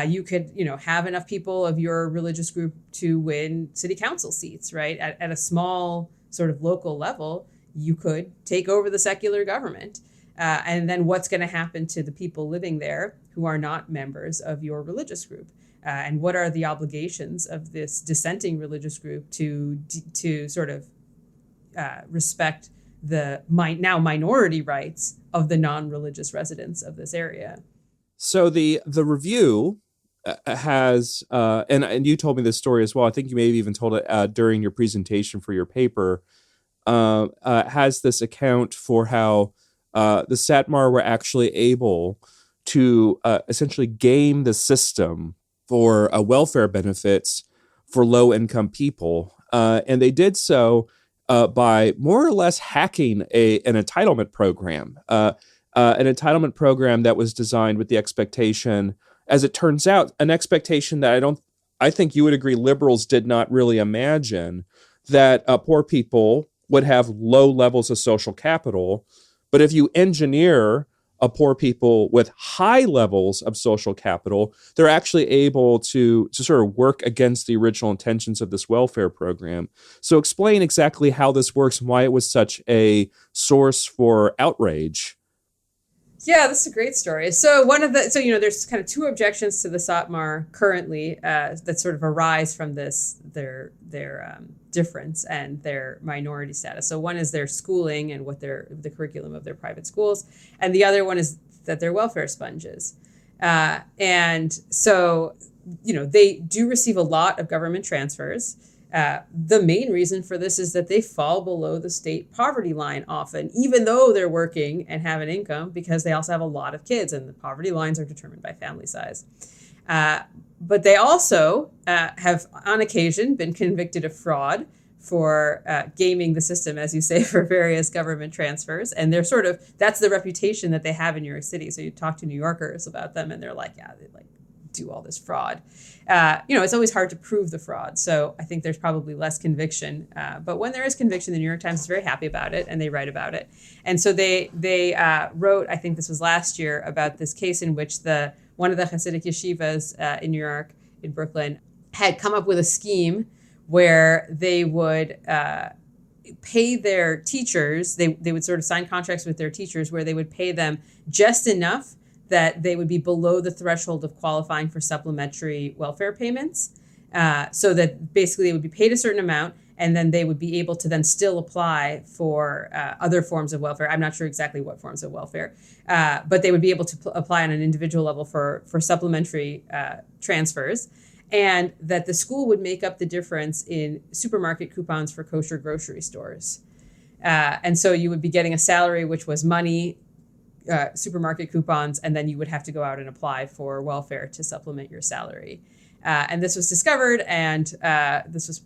You could, have enough people of your religious group to win city council seats, right? At a small sort of local level, you could take over the secular government. And then what's going to happen to the people living there who are not members of your religious group? And what are the obligations of this dissenting religious group to sort of respect the now minority rights of the non-religious residents of this area? So the review has, and you told me this story as well. I think you maybe even told it during your presentation for your paper. Has this account for how the Satmar were actually able to essentially game the system for welfare benefits for low-income people. And they did so by more or less hacking an entitlement program, that was designed with the expectation, as it turns out, an expectation that I think you would agree liberals did not really imagine, that poor people would have low levels of social capital. But if you engineer poor people with high levels of social capital, they're actually able to sort of work against the original intentions of this welfare program. So explain exactly how this works and why it was such a source for outrage. Yeah, this is a great story. So there's kind of two objections to the Satmar currently that sort of arise from their difference and their minority status. So one is their schooling and the curriculum of their private schools, and the other one is that they're welfare sponges. And so they do receive a lot of government transfers. The main reason for this is that they fall below the state poverty line often, even though they're working and have an income, because they also have a lot of kids, and the poverty lines are determined by family size. But they also have, on occasion, been convicted of fraud for gaming the system, as you say, for various government transfers. And they're that's the reputation that they have in New York City. So you talk to New Yorkers about them and they're like, yeah, they do all this fraud. It's always hard to prove the fraud. So I think there's probably less conviction. But when there is conviction, the New York Times is very happy about it and they write about it. And so they wrote, I think this was last year, about this case in which one of the Hasidic yeshivas in New York, in Brooklyn, had come up with a scheme where they would pay their teachers, they would sort of sign contracts with their teachers where they would pay them just enough that they would be below the threshold of qualifying for supplementary welfare payments. So that basically they would be paid a certain amount, and then they would be able to then still apply for other forms of welfare. I'm not sure exactly what forms of welfare, but they would be able to apply on an individual level for supplementary transfers. And that the school would make up the difference in supermarket coupons for kosher grocery stores. And so you would be getting a salary, which was money, supermarket coupons, and then you would have to go out and apply for welfare to supplement your salary. And this was discovered, and this was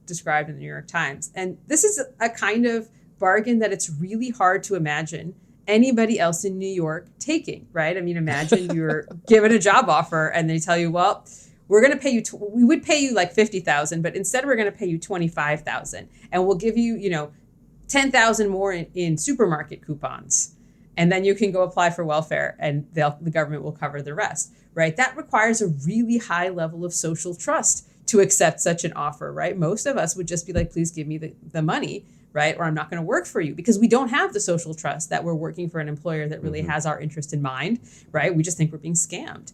described in the New York Times. And this is a kind of bargain that it's really hard to imagine anybody else in New York taking, right? I mean, imagine you're given a job offer and they tell you, well, we're going to pay you, we would pay you like $50,000, but instead we're going to pay you $25,000, and we'll give you, $10,000 more in supermarket coupons. And then you can go apply for welfare and the government will cover the rest, right? That requires a really high level of social trust to accept such an offer, right? Most of us would just be like, please give me the money, right? Or I'm not going to work for you, because we don't have the social trust that we're working for an employer that really has our interest in mind, right? We just think we're being scammed.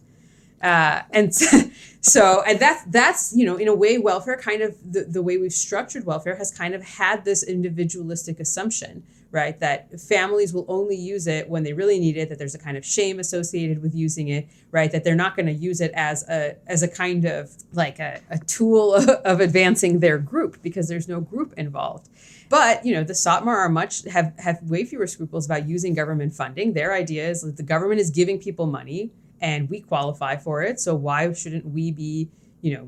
And that's, in a way, welfare kind of, the way we've structured welfare has kind of had this individualistic assumption, right? That families will only use it when they really need it, that there's a kind of shame associated with using it, right? That they're not going to use it as a kind of like a tool of advancing their group, because there's no group involved. But, the Satmar have way fewer scruples about using government funding. Their idea is that the government is giving people money and we qualify for it. So why shouldn't we be,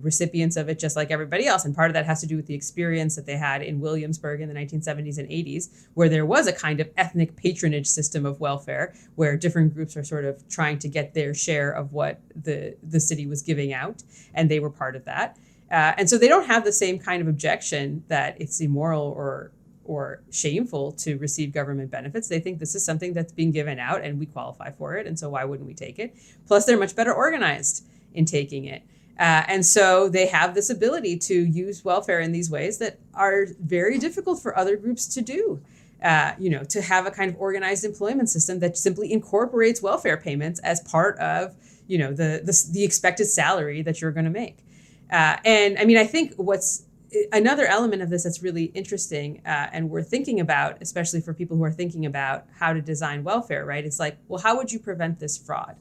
recipients of it just like everybody else? And part of that has to do with the experience that they had in Williamsburg in the 1970s and 80s, where there was a kind of ethnic patronage system of welfare, where different groups are sort of trying to get their share of what the city was giving out. And they were part of that. And so they don't have the same kind of objection that it's immoral or shameful to receive government benefits. They think this is something that's being given out and we qualify for it. And so why wouldn't we take it? Plus, they're much better organized in taking it. And so they have this ability to use welfare in these ways that are very difficult for other groups to do. To have a kind of organized employment system that simply incorporates welfare payments as part of, the expected salary that you're going to make. And I mean, I think what's another element of this that's really interesting and worth thinking about, especially for people who are thinking about how to design welfare, right? It's like, well, how would you prevent this fraud,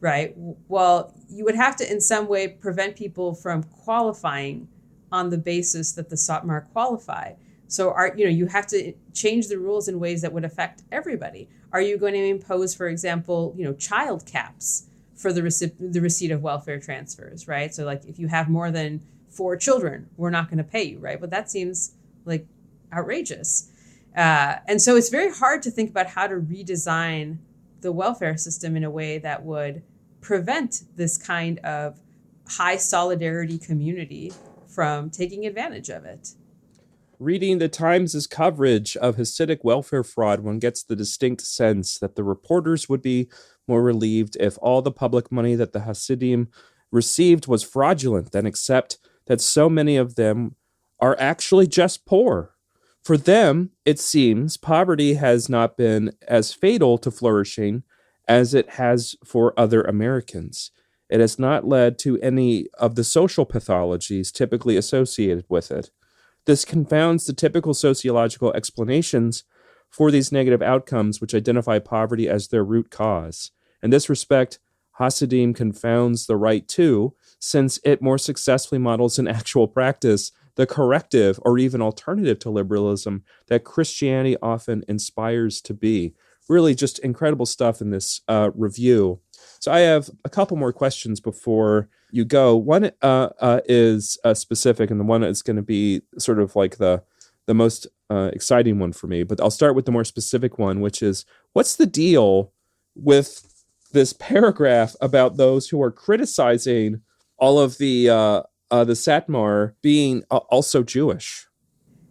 right? Well, you would have to in some way prevent people from qualifying on the basis that the Satmar qualify. So you have to change the rules in ways that would affect everybody. Are you going to impose, for example, child caps for the receipt of welfare transfers, right? So like if you have more than 4 children, we're not going to pay you, right? But that seems like outrageous. And so it's very hard to think about how to redesign the welfare system in a way that would prevent this kind of high solidarity community from taking advantage of it. Reading the Times' coverage of Hasidic welfare fraud, one gets the distinct sense that the reporters would be more relieved if all the public money that the Hasidim received was fraudulent than accept that so many of them are actually just poor. For them, it seems, poverty has not been as fatal to flourishing as it has for other Americans. It has not led to any of the social pathologies typically associated with it. This confounds the typical sociological explanations for these negative outcomes, which identify poverty as their root cause. In this respect, Hasidim confounds the right too, since it more successfully models in actual practice the corrective or even alternative to liberalism that Christianity often inspires to be. Really just incredible stuff in this review. So I have a couple more questions before you go. One is specific, and the one is going to be sort of like the most exciting one for me. But I'll start with the more specific one, which is, what's the deal with this paragraph about those who are criticizing all of the Satmar being also Jewish?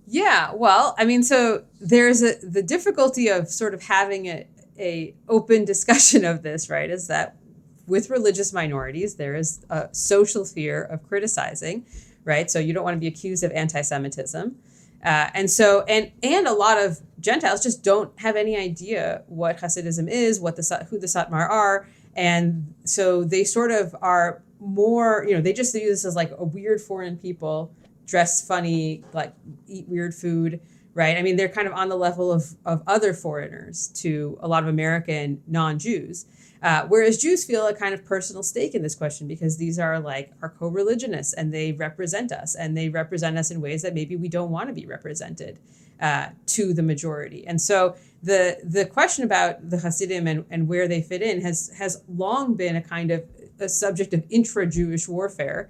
Yeah, well, I mean, so there's the difficulty of sort of having a open discussion of this, right? Is that with religious minorities, there is a social fear of criticizing, right? So you don't want to be accused of anti-Semitism. And a lot of Gentiles just don't have any idea what Hasidism is, who the Satmar are. And so they sort of are more, they just view this as like a weird foreign people, dress funny, like eat weird food, right? I mean, they're kind of on the level of other foreigners to a lot of American non-Jews. Whereas Jews feel a kind of personal stake in this question because these are like our co-religionists and they represent us in ways that maybe we don't want to be represented to the majority. And so the question about the Hasidim and where they fit in has long been a kind of a subject of intra-Jewish warfare,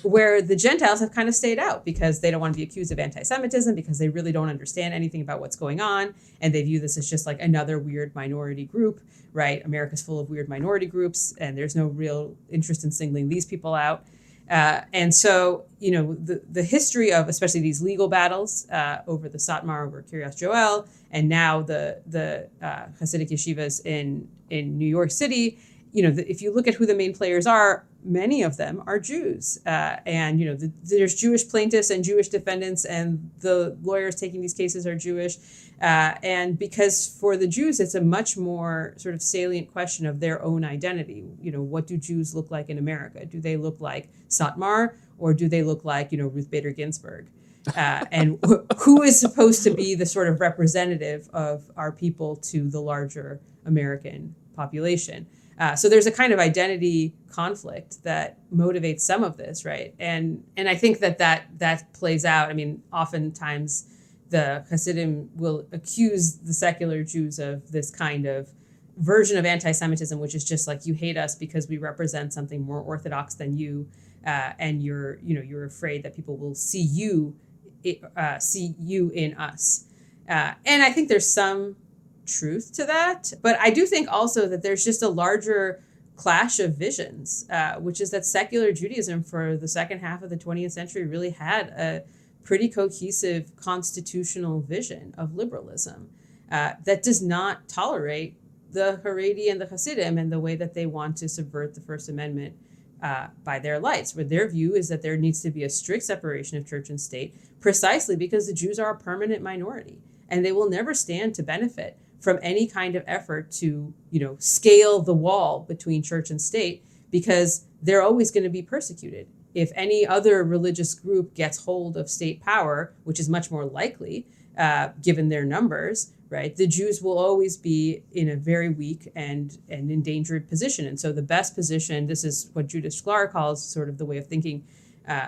where the Gentiles have kind of stayed out because they don't want to be accused of anti-Semitism, because they really don't understand anything about what's going on, and they view this as just like another weird minority group, right? America's full of weird minority groups, and there's no real interest in singling these people out. And so, the history of especially these legal battles over the Satmar, over Kiryas Joel, and now the Hasidic yeshivas in New York City, if you look at who the main players are, many of them are Jews. There's Jewish plaintiffs and Jewish defendants, and the lawyers taking these cases are Jewish. And because for the Jews, it's a much more sort of salient question of their own identity. What do Jews look like in America? Do they look like Satmar, or do they look like, Ruth Bader Ginsburg? And who is supposed to be the sort of representative of our people to the larger American population? So there's a kind of identity conflict that motivates some of this, right? And I think that plays out. I mean, oftentimes the Hasidim will accuse the secular Jews of this kind of version of anti-Semitism, which is just like, you hate us because we represent something more orthodox than you, and you're afraid that people will see you in us. And I think there's some truth to that. But I do think also that there's just a larger clash of visions, which is that secular Judaism for the second half of the 20th century really had a pretty cohesive constitutional vision of liberalism that does not tolerate the Haredi and the Hasidim and the way that they want to subvert the First Amendment by their lights, where their view is that there needs to be a strict separation of church and state, precisely because the Jews are a permanent minority and they will never stand to benefit from any kind of effort to, scale the wall between church and state, because they're always going to be persecuted. If any other religious group gets hold of state power, which is much more likely, given their numbers, right, the Jews will always be in a very weak and endangered position. And so the best position, this is what Judith Shklar calls sort of the way of thinking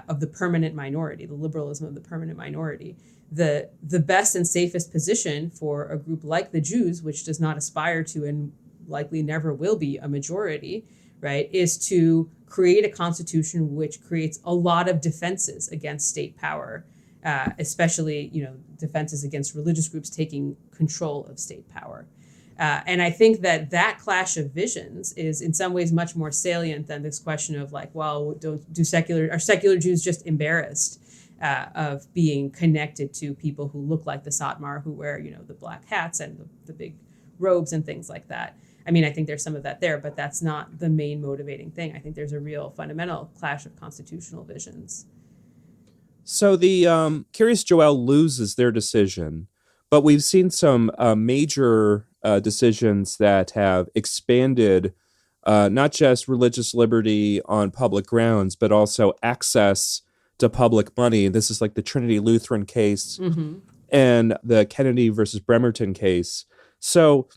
of the permanent minority, the liberalism of the permanent minority. The best and safest position for a group like the Jews, which does not aspire to and likely never will be a majority, right, is to create a constitution which creates a lot of defenses against state power, especially, defenses against religious groups taking control of state power. And I think that clash of visions is in some ways much more salient than this question of like, well, are secular Jews just embarrassed of being connected to people who look like the Satmar, who wear, the black hats and the big robes and things like that. I mean, I think there's some of that there, but that's not the main motivating thing. I think there's a real fundamental clash of constitutional visions. So the Kiryas Joel loses their decision, but we've seen some major decisions that have expanded not just religious liberty on public grounds, but also access to public money. This is like the Trinity Lutheran case and the Kennedy versus Bremerton case. So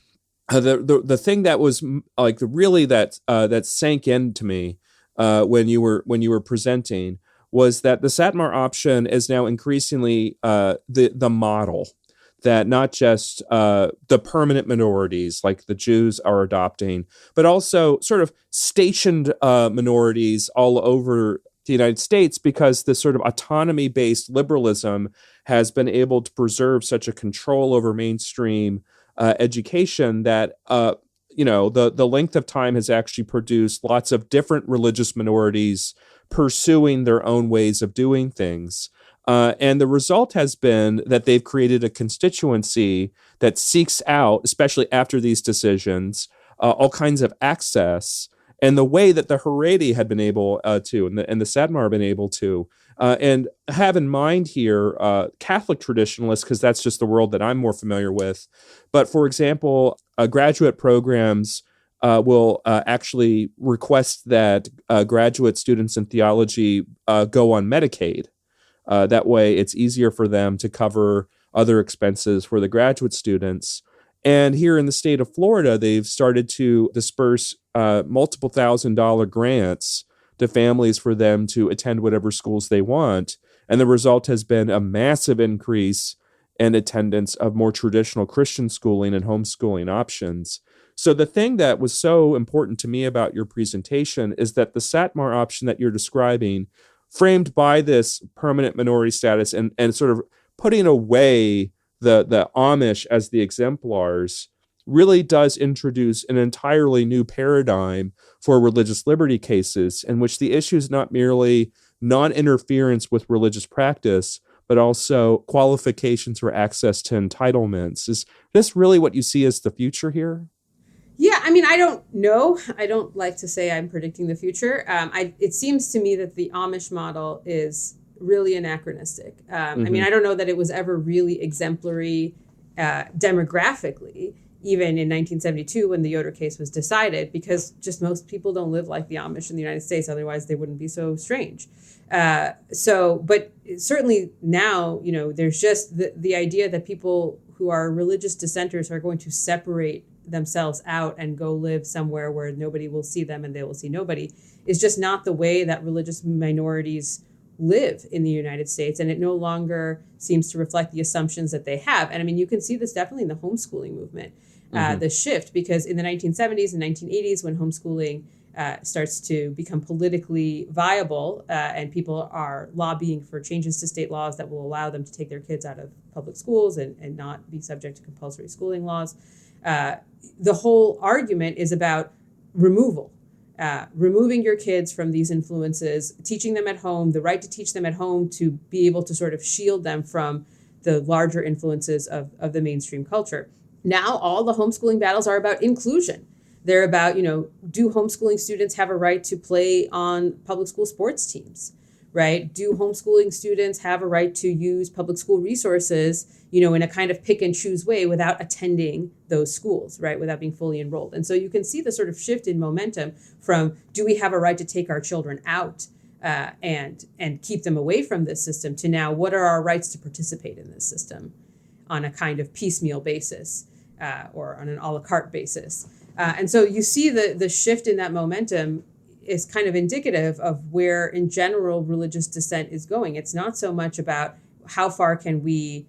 the thing that was like really that sank into me when you were presenting, was that the Satmar option is now increasingly the model that not just the permanent minorities like the Jews are adopting, but also sort of stationed minorities all over the United States, because this sort of autonomy-based liberalism has been able to preserve such a control over mainstream education that the length of time has actually produced lots of different religious minorities pursuing their own ways of doing things. And the result has been that they've created a constituency that seeks out, especially after these decisions, all kinds of access. And the way that the Haredi had been able to, and the Satmar have been able to, and have in mind here Catholic traditionalists, because that's just the world that I'm more familiar with. But for example, graduate programs will actually request that graduate students in theology go on Medicaid. That way, it's easier for them to cover other expenses for the graduate students. And here in the state of Florida, they've started to disperse multiple $1,000 grants to families for them to attend whatever schools they want. And the result has been a massive increase in attendance of more traditional Christian schooling and homeschooling options. So the thing that was so important to me about your presentation is that the Satmar option that you're describing, framed by this permanent minority status and sort of putting away the Amish as the exemplars, really does introduce an entirely new paradigm for religious liberty cases, in which the issue is not merely non-interference with religious practice, but also qualifications for access to entitlements. Is this really what you see as the future here? Yeah, I mean, I don't know. I don't like to say I'm predicting the future. It seems to me that the Amish model is really anachronistic. I mean, I don't know that it was ever really exemplary demographically, even in 1972 when the Yoder case was decided, because just most people don't live like the Amish in the United States. Otherwise, they wouldn't be so strange. But certainly now, there's just the idea that people who are religious dissenters are going to separate themselves out and go live somewhere where nobody will see them and they will see nobody is just not the way that religious minorities live in the United States. And it no longer seems to reflect the assumptions that they have. And I mean, you can see this definitely in the homeschooling movement, the shift, because in the 1970s and 1980s, when homeschooling starts to become politically viable and people are lobbying for changes to state laws that will allow them to take their kids out of public schools and not be subject to compulsory schooling laws, the whole argument is about removing your kids from these influences, teaching them at home, the right to teach them at home, to be able to sort of shield them from the larger influences of the mainstream culture. Now, all the homeschooling battles are about inclusion. They're about, do homeschooling students have a right to play on public school sports teams, right? Do homeschooling students have a right to use public school resources, in a kind of pick and choose way without attending those schools, right? Without being fully enrolled. And so you can see the sort of shift in momentum from, do we have a right to take our children out and keep them away from this system, to now, what are our rights to participate in this system on a kind of piecemeal basis or on an a la carte basis. And so you see the shift in that momentum is kind of indicative of where, in general, religious dissent is going. It's not so much about how far can we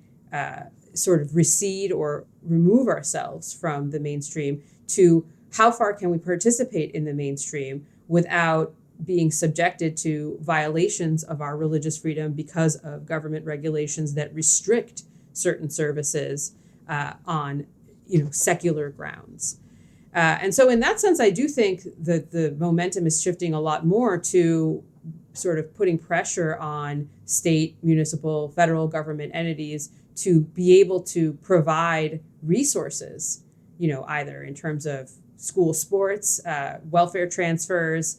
sort of recede or remove ourselves from the mainstream, to how far can we participate in the mainstream without being subjected to violations of our religious freedom because of government regulations that restrict certain services on secular grounds. And so in that sense, I do think that the momentum is shifting a lot more to sort of putting pressure on state, municipal, federal government entities to be able to provide resources, either in terms of school sports, welfare transfers,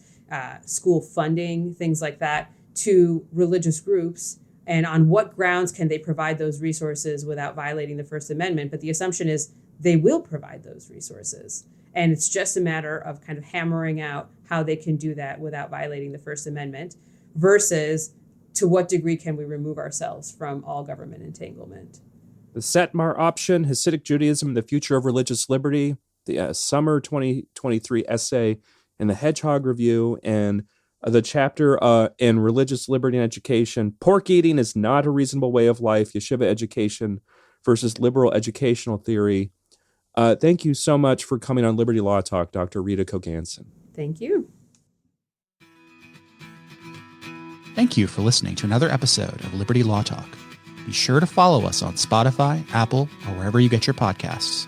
school funding, things like that, to religious groups. And on what grounds can they provide those resources without violating the First Amendment? But the assumption is they will provide those resources. And it's just a matter of kind of hammering out how they can do that without violating the First Amendment, versus to what degree can we remove ourselves from all government entanglement. The Satmar option, Hasidic Judaism, the Future of Religious Liberty, the summer 2023 essay in the Hedgehog Review, and the chapter in Religious Liberty and Education, Pork Eating is Not a Reasonable Way of Life, Yeshiva Education versus Liberal Educational Theory. Thank you so much for coming on Liberty Law Talk, Dr. Rita Koganzon. Thank you. Thank you for listening to another episode of Liberty Law Talk. Be sure to follow us on Spotify, Apple, or wherever you get your podcasts.